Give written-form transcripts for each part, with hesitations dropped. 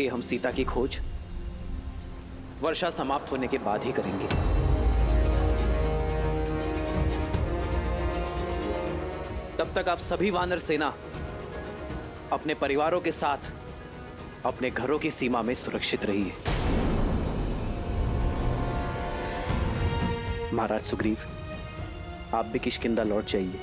ये हम सीता की खोज वर्षा समाप्त होने के बाद ही करेंगे। तब तक आप सभी वानर सेना अपने परिवारों के साथ अपने घरों की सीमा में सुरक्षित रहिए। महाराज सुग्रीव, आप भी किष्किंधा लौट जाइए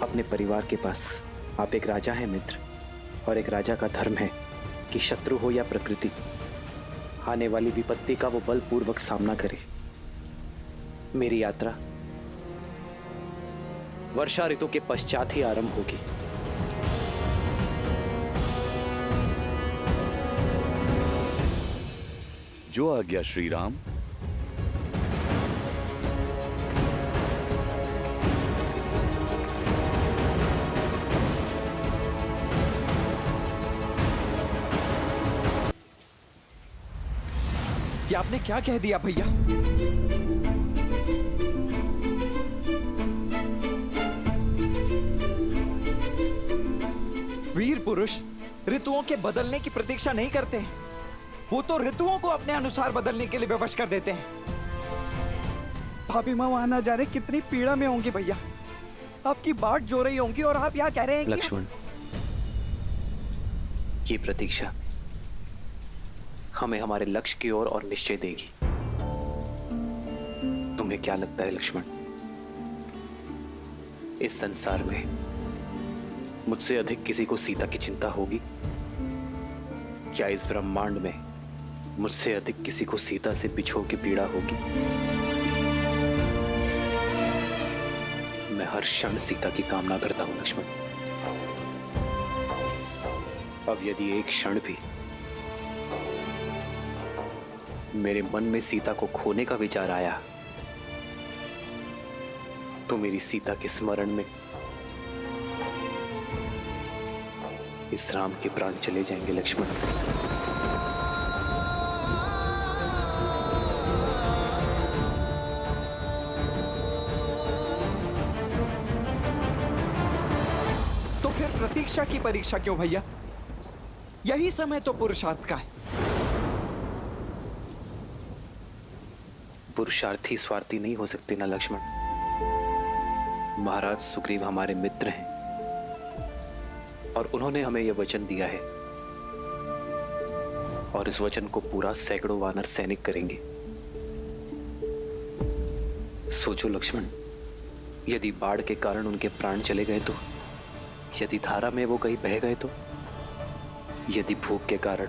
अपने परिवार के पास। आप एक राजा हैं मित्र, और एक राजा का धर्म है कि शत्रु हो या प्रकृति, आने वाली विपत्ति का वो बलपूर्वक सामना करे। मेरी यात्रा वर्षा ऋतु के पश्चात ही आरंभ होगी। जो आज्ञा श्री राम। ये आपने क्या कह दिया भैया? वीर पुरुष ऋतुओं के बदलने की प्रतीक्षा नहीं करते, वो तो ऋतुओं को अपने अनुसार बदलने के लिए विवश कर देते हैं। भाभी माँ वहां ना जाने कितनी पीड़ा में होंगी भैया, आपकी बाट जो रही होंगी और आप यहाँ कह रहे हैं लक्ष्मण, ये प्रतीक्षा हमें हमारे लक्ष्य की ओर और निश्चय देगी। तुम्हें क्या लगता है लक्ष्मण, इस संसार में मुझसे अधिक किसी को सीता की चिंता होगी? क्या इस ब्रह्मांड में मुझसे अधिक किसी को सीता से बिछोह की पीड़ा होगी? मैं हर क्षण सीता की कामना करता हूं लक्ष्मण। अब यदि एक क्षण भी मेरे मन में सीता को खोने का विचार आया तो मेरी सीता के स्मरण में इस राम के प्राण चले जाएंगे लक्ष्मण। तो फिर प्रतीक्षा की परीक्षा क्यों भैया? यही समय तो पुरुषार्थ का है। पुरुषार्थी स्वार्थी नहीं हो सकते ना लक्ष्मण। महाराज सुग्रीव हमारे मित्र हैं और उन्होंने हमें यह वचन दिया है, और इस वचन को पूरा सैकड़ों वानर सैनिक करेंगे। सोचो लक्ष्मण, यदि बाढ़ के कारण उनके प्राण चले गए तो, यदि धारा में वो कहीं बह गए तो, यदि भूख के कारण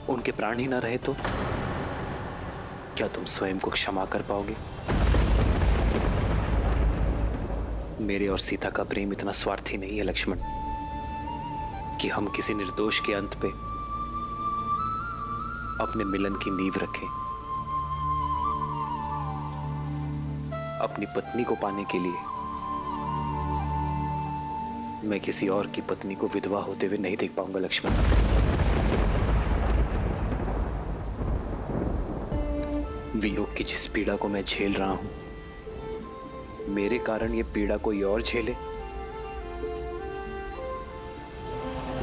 उनके प्राण ही ना रहे तो क्या तुम स्वयं को क्षमा कर पाओगे? मेरे और सीता का प्रेम इतना स्वार्थी नहीं है लक्ष्मण कि हम किसी निर्दोष के अंत पे अपने मिलन की नींव रखें। अपनी पत्नी को पाने के लिए मैं किसी और की पत्नी को विधवा होते हुए नहीं देख पाऊंगा लक्ष्मण। वियोग की जिस पीड़ा को मैं झेल रहा हूं, मेरे कारण ये पीड़ा कोई और झेले,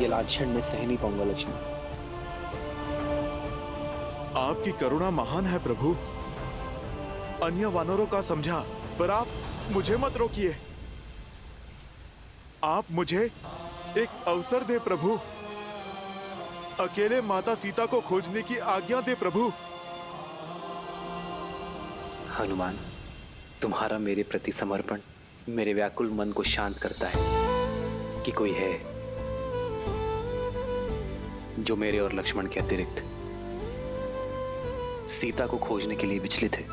ये लांछन मैं सह नहीं पाऊंगा लक्ष्मण। आपकी करुणा महान है प्रभु। अन्य वानरों का समझा, पर आप मुझे मत रोकिए। आप मुझे एक अवसर दे प्रभु। अकेले माता सीता को खोजने की आज्ञा दे प्रभु। हनुमान, तुम्हारा मेरे प्रति समर्पण मेरे व्याकुल मन को शांत करता है कि कोई है जो मेरे और लक्ष्मण के अतिरिक्त सीता को खोजने के लिए विचलित है।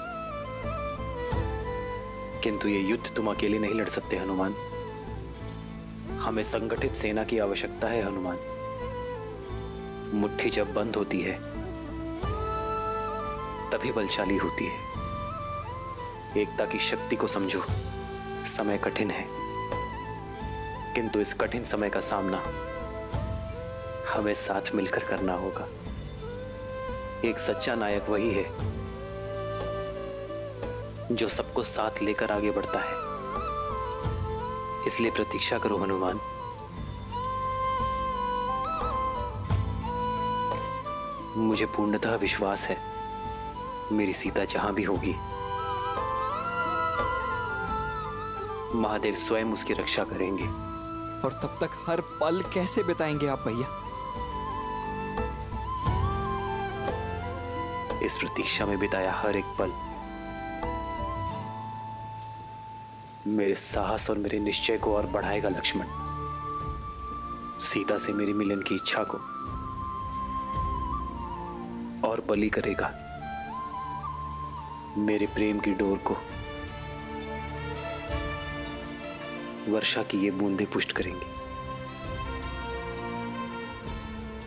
किंतु ये युद्ध तुम अकेले नहीं लड़ सकते हनुमान। हमें संगठित सेना की आवश्यकता है हनुमान। मुट्ठी जब बंद होती है तभी बलशाली होती है। एकता की शक्ति को समझो। समय कठिन है, किंतु इस कठिन समय का सामना हमें साथ मिलकर करना होगा। एक सच्चा नायक वही है जो सबको साथ लेकर आगे बढ़ता है। इसलिए प्रतीक्षा करो हनुमान। मुझे पूर्णतः विश्वास है मेरी सीता जहां भी होगी महादेव स्वयं उसकी रक्षा करेंगे। और तब तक हर पल कैसे बिताएंगे आप भैया? इस प्रतीक्षा में बिताया हर एक पल मेरे साहस और मेरे निश्चय को और बढ़ाएगा लक्ष्मण। सीता से मेरी मिलन की इच्छा को और बली करेगा। मेरे प्रेम की डोर को वर्षा की ये बूंदें पुष्ट करेंगी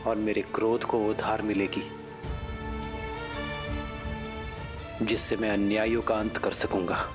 और मेरे क्रोध को वो धार मिलेगी जिससे मैं अन्यायों का अंत कर सकूंगा।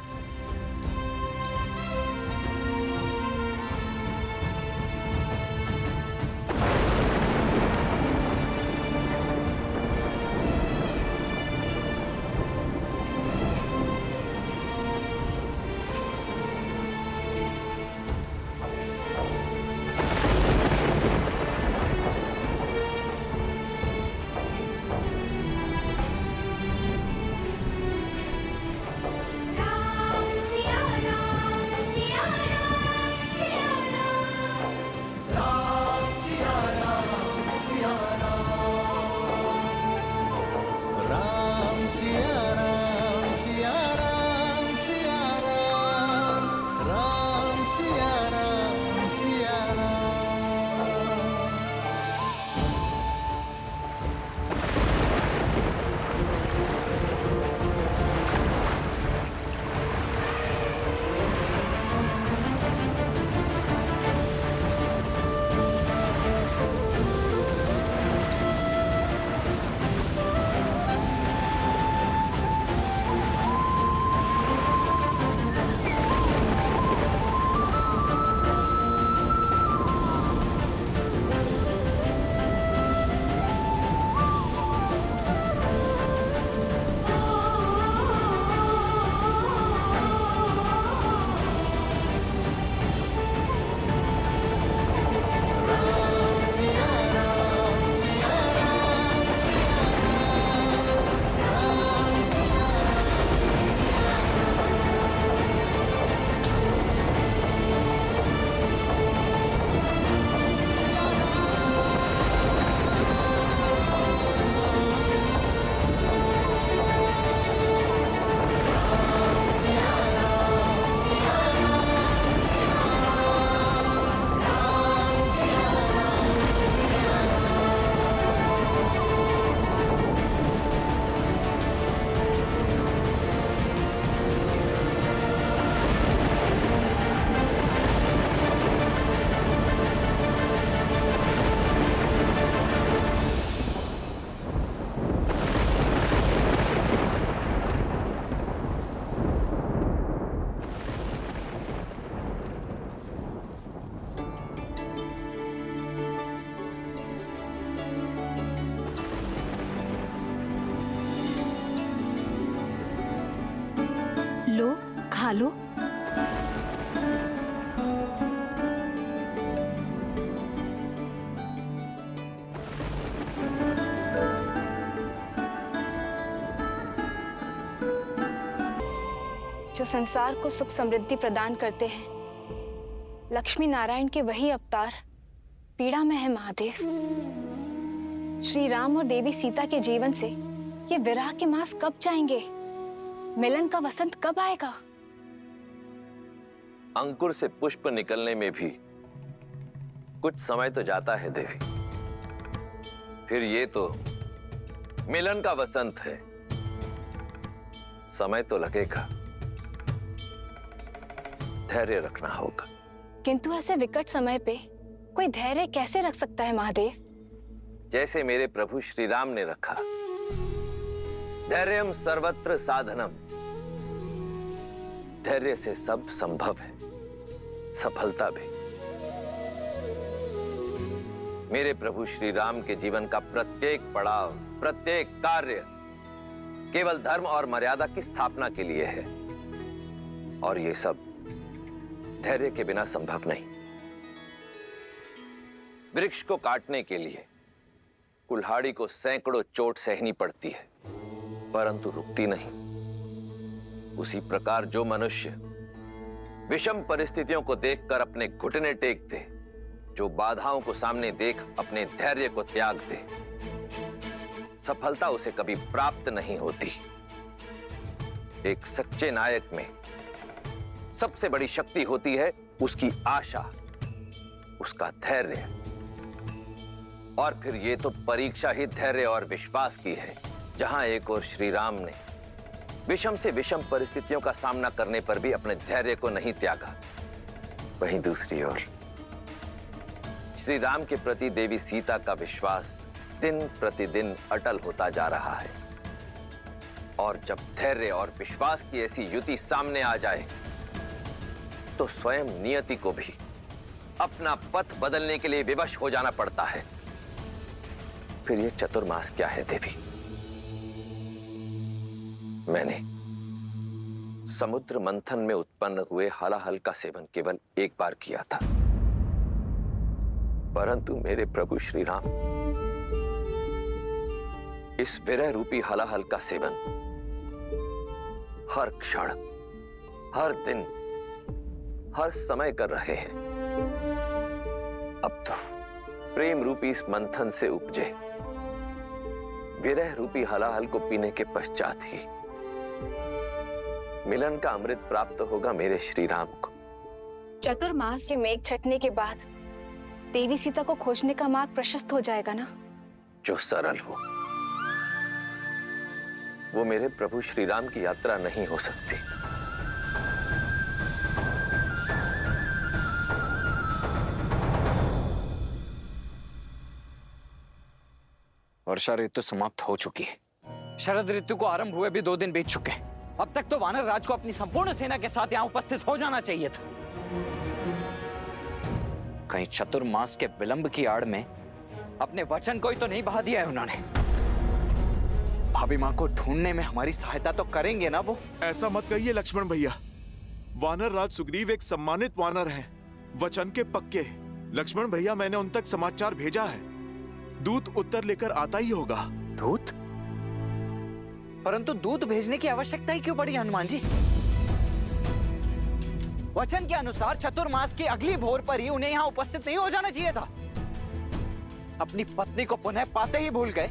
लो, खा लो। जो संसार को सुख समृद्धि प्रदान करते हैं, लक्ष्मी नारायण के वही अवतार पीड़ा में है महादेव। श्री राम और देवी सीता के जीवन से ये विरह के मास कब जाएंगे? मिलन का वसंत कब आएगा? अंकुर से पुष्प निकलने में भी कुछ समय तो जाता है देवी। फिर ये तो मिलन का वसंत है, समय तो लगेगा, धैर्य रखना होगा। किंतु ऐसे विकट समय पे कोई धैर्य कैसे रख सकता है महादेव? जैसे मेरे प्रभु श्री राम ने रखा। धैर्यम सर्वत्र साधनम। धैर्य से सब संभव है, सफलता भी। मेरे प्रभु श्री राम के जीवन का प्रत्येक पड़ाव, प्रत्येक कार्य केवल धर्म और मर्यादा की स्थापना के लिए है, और ये सब धैर्य के बिना संभव नहीं। वृक्ष को काटने के लिए कुल्हाड़ी को सैकड़ों चोट सहनी पड़ती है, परंतु रुकती नहीं। उसी प्रकार जो मनुष्य विषम परिस्थितियों को देखकर अपने घुटने टेक दे, जो बाधाओं को सामने देख अपने धैर्य को त्याग दे, सफलता उसे कभी प्राप्त नहीं होती। एक सच्चे नायक में सबसे बड़ी शक्ति होती है उसकी आशा, उसका धैर्य। और फिर ये तो परीक्षा ही धैर्य और विश्वास की है, जहां एक ओर श्री राम ने विषम से विषम परिस्थितियों का सामना करने पर भी अपने धैर्य को नहीं त्यागा, वहीं दूसरी ओर श्री राम के प्रति देवी सीता का विश्वास दिन प्रतिदिन अटल होता जा रहा है। और जब धैर्य और विश्वास की ऐसी युति सामने आ जाए तो स्वयं नियति को भी अपना पथ बदलने के लिए विवश हो जाना पड़ता है। फिर यह चतुर्मास क्या है देवी? मैंने समुद्र मंथन में उत्पन्न हुए हलाहल का सेवन केवल एक बार किया था, परंतु मेरे प्रभु श्री राम इस विरह रूपी हलाहल का सेवन हर क्षण, हर दिन, हर समय कर रहे हैं। अब तो प्रेम रूपी इस मंथन से उपजे विरह रूपी हलाहल को पीने के पश्चात ही मिलन का अमृत प्राप्त होगा मेरे श्री राम को। चतुर्मास के मेघ छटने के बाद देवी सीता को खोजने का मार्ग प्रशस्त हो जाएगा ना? जो सरल हो वो मेरे प्रभु श्री राम की यात्रा नहीं हो सकती। वर्षा ऋतु समाप्त हो चुकी है। शरद ऋतु को आरंभ हुए भी 2 दिन बीत चुके हैं। अब तक तो वानर राज को अपनी संपूर्ण सेना के साथ यहाँ उपस्थित हो जाना चाहिए था। कहीं चतुर्मास के विलंब की आड़ में अपने वचन को ही तो नहीं बहा दिया है उन्होंने। भाभी माँ को ढूंढने में हमारी सहायता तो करेंगे ना वो? ऐसा मत कहिए लक्ष्मण भैया। वानर राज सुग्रीव एक सम्मानित वानर हैं, वचन के पक्के। लक्ष्मण भैया, मैंने उन तक समाचार भेजा है, दूत उत्तर लेकर आता ही होगा। दूत? परंतु दूत भेजने की आवश्यकता ही क्यों पड़ी हनुमान जी? वचन के अनुसार चतुर्मास की अगली भोर पर ही उन्हें यहाँ उपस्थित नहीं हो जाना चाहिए था। अपनी पत्नी को पुनः पाते ही भूल गए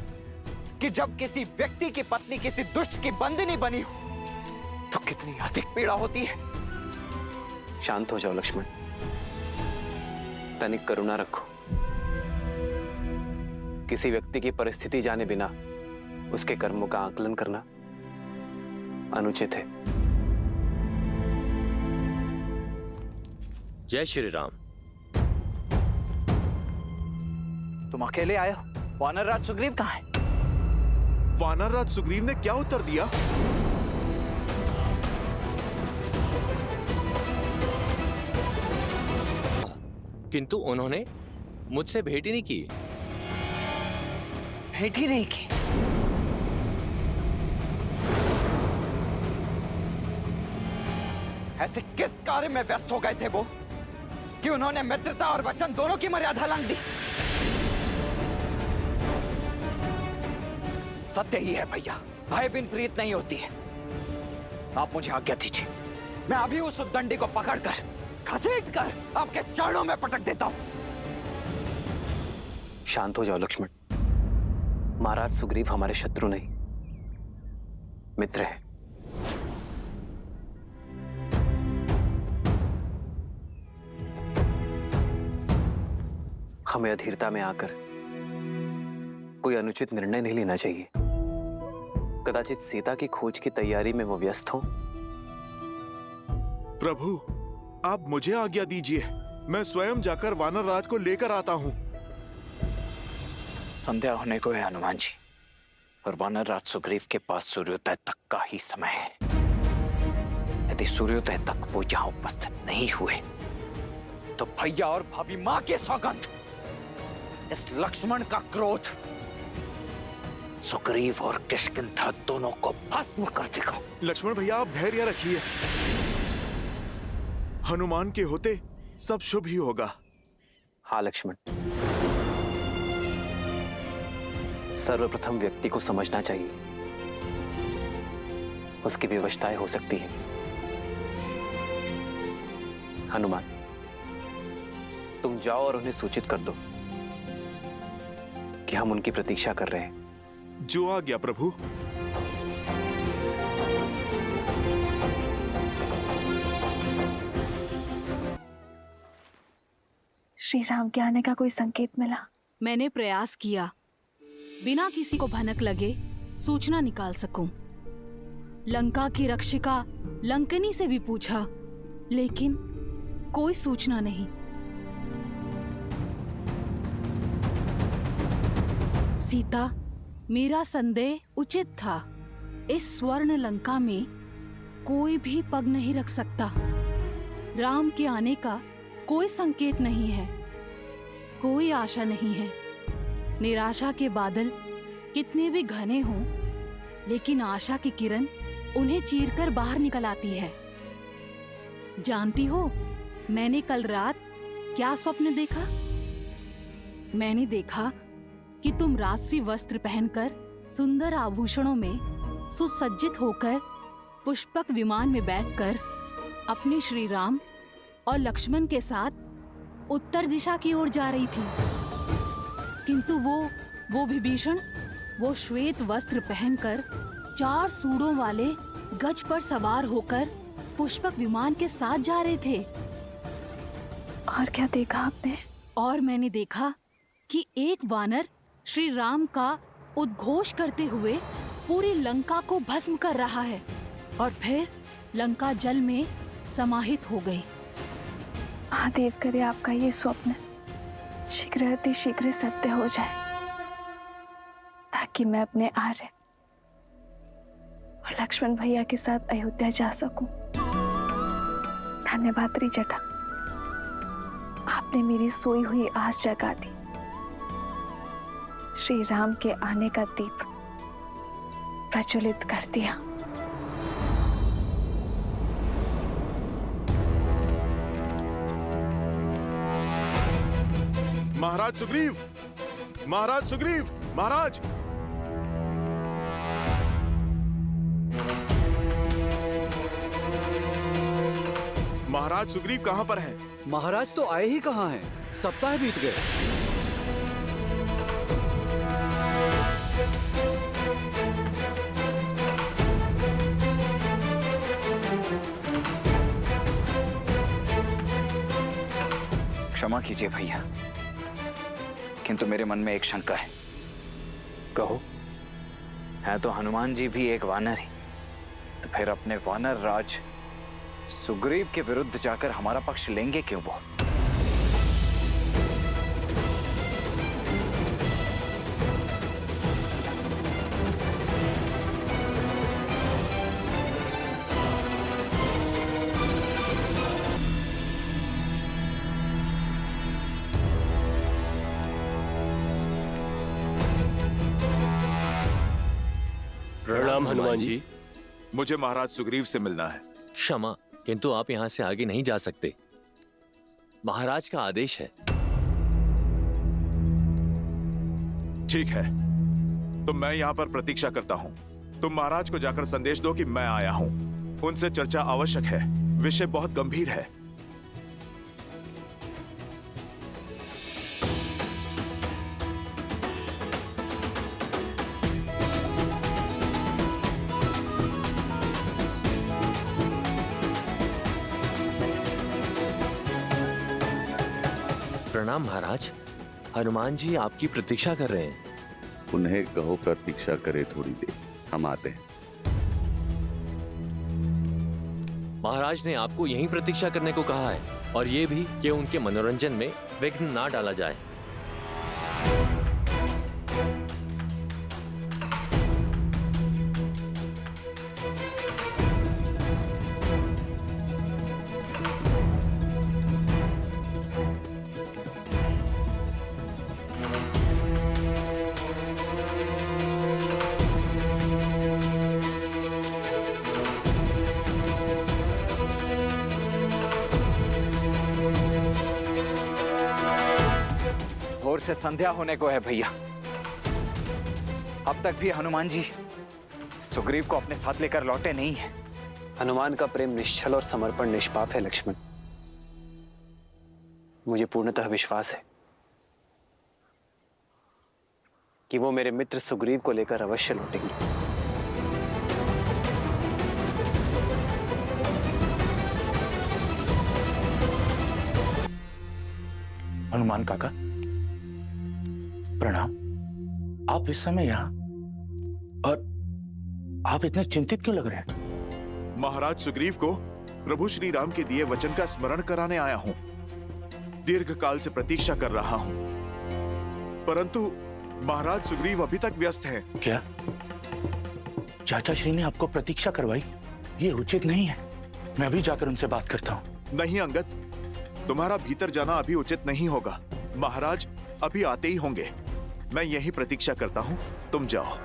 कि जब किसी व्यक्ति की पत्नी किसी दुष्ट की बंदिनी बनी हो तो कितनी अधिक पीड़ा होती है। शांत हो जाओ लक्ष्मण, तनिक करुणा रखो। किसी व्यक्ति की परिस्थिति जाने बिना उसके कर्मों का आकलन करना अनुचित है। जय श्री राम। तुम अकेले आए हो? वानर राज सुग्रीव कहाँ है? वानर राज सुग्रीव ने क्या उत्तर दिया? किंतु उन्होंने मुझसे भेंट ही नहीं की। भेंट ही नहीं की? ऐसे किस कार्य में व्यस्त हो गए थे वो कि उन्होंने मित्रता और वचन दोनों की मर्यादा लांघ दी? सत्य ही है भैया, भय बिन प्रीत नहीं होती है। आप मुझे आज्ञा दीजिए, मैं अभी उस उद्दंडी को पकड़कर घसीटकर आपके चरणों में पटक देता हूं। शांत हो जाओ लक्ष्मण। महाराज सुग्रीव हमारे शत्रु नहीं, मित्र है। हमें अधीरता में आकर कोई अनुचित निर्णय नहीं लेना चाहिए। कदाचित सीता की खोज की तैयारी में वो व्यस्त हो। प्रभु, आप मुझे आज्ञा दीजिए, मैं स्वयं जाकर वानर राज को लेकर आता हूं। संध्या होने को है हनुमान जी, और वानर राज सुग्रीव के पास सूर्योदय तक का ही समय है। यदि सूर्योदय तक वो यहाँ उपस्थित नहीं हुए तो भैया और भाभी माँ के सौगंध, इस लक्ष्मण का क्रोध सुग्रीव और किष्किंधा दोनों को भस्म कर देगा। लक्ष्मण भैया, आप धैर्य रखिए, हनुमान के होते सब शुभ ही होगा। हाँ लक्ष्मण, सर्वप्रथम व्यक्ति को समझना चाहिए, उसकी विवशताएं हो सकती है। हनुमान, तुम जाओ और उन्हें सूचित कर दो कि हम उनकी प्रतीक्षा कर रहे हैं। जो आ गया प्रभु। श्री राम के आने का कोई संकेत मिला? मैंने प्रयास किया, बिना किसी को भनक लगे सूचना निकाल सकूं। लंका की रक्षिका लंकनी से भी पूछा, लेकिन कोई सूचना नहीं। सीता, मेरा संदेह उचित था। इस स्वर्ण लंका में कोई भी पग नहीं रख सकता। राम के आने का कोई संकेत नहीं है, कोई आशा नहीं है। निराशा के बादल कितने भी घने हों, लेकिन आशा की किरण उन्हें चीरकर बाहर निकल आती है। जानती हो, मैंने कल रात क्या स्वप्न देखा? मैंने देखा कि तुम राजसी वस्त्र पहनकर, सुंदर आभूषणों में सुसज्जित होकर, पुष्पक विमान में बैठकर अपने श्री राम और लक्ष्मण के साथ उत्तर दिशा की ओर जा रही थी। किंतु वो विभीषण, वो श्वेत वस्त्र पहनकर 4 सूंडों वाले गज पर सवार होकर पुष्पक विमान के साथ जा रहे थे। और क्या देखा आपने? और मैंने देखा कि एक वानर श्री राम का उद्घोष करते हुए पूरी लंका को भस्म कर रहा है, और फिर लंका जल में समाहित हो गई। महादेव करे आपका ये स्वप्न शीघ्र अति शीघ्र सत्य हो जाए, ताकि मैं अपने आर्य और लक्ष्मण भैया के साथ अयोध्या जा सकूं। धन्यवाद त्रिजटा, आपने मेरी सोई हुई आस जगा दी। श्री राम के आने का दीप प्रज्वलित कर दिया। महाराज सुग्रीव, महाराज सुग्रीव, महाराज। महाराज सुग्रीव कहां पर हैं? महाराज तो आए ही कहाँ हैं? सप्ताह बीत गए। क्षमा कीजिए भैया, किंतु मेरे मन में एक शंका है। कहो। है तो हनुमान जी भी एक वानर ही, तो फिर अपने वानर राज सुग्रीव के विरुद्ध जाकर हमारा पक्ष लेंगे क्यों वो? प्रणाम हनुमान जी। मुझे महाराज सुग्रीव से मिलना है। क्षमा, किंतु आप यहाँ से आगे नहीं जा सकते। महाराज का आदेश है। ठीक है, तो मैं यहाँ पर प्रतीक्षा करता हूँ। तुम महाराज को जाकर संदेश दो कि मैं आया हूँ। उनसे चर्चा आवश्यक है, विषय बहुत गंभीर है। प्रणाम महाराज, हनुमान जी आपकी प्रतीक्षा कर रहे हैं। उन्हें कहो प्रतीक्षा करे थोड़ी देर, हम आते हैं। महाराज ने आपको यहीं प्रतीक्षा करने को कहा है, और ये भी कि उनके मनोरंजन में विघ्न ना डाला जाए। भोर से संध्या होने को है भैया। अब तक भी हनुमान जी सुग्रीव को अपने साथ लेकर लौटे नहीं हैं। हनुमान का प्रेम निश्चल और समर्पण निष्पाप है लक्ष्मण। मुझे पूर्णतः विश्वास है कि वो मेरे मित्र सुग्रीव को लेकर अवश्य लौटेंगे। हनुमान काका, प्रणाम। आप इस समय यहाँ, और आप इतने चिंतित क्यों लग रहे हैं? महाराज सुग्रीव को प्रभु श्री राम के दिए वचन का स्मरण कराने आया हूं। दीर्घ काल से प्रतीक्षा कर रहा हूं, परंतु महाराज सुग्रीव अभी तक व्यस्त हैं। क्या चाचा श्री ने आपको प्रतीक्षा करवाई? ये उचित नहीं है। मैं अभी जाकर उनसे बात करता हूँ। नहीं अंगद, तुम्हारा भीतर जाना अभी उचित नहीं होगा। महाराज अभी आते ही होंगे। मैं यही प्रतीक्षा करता हूं, तुम जाओ।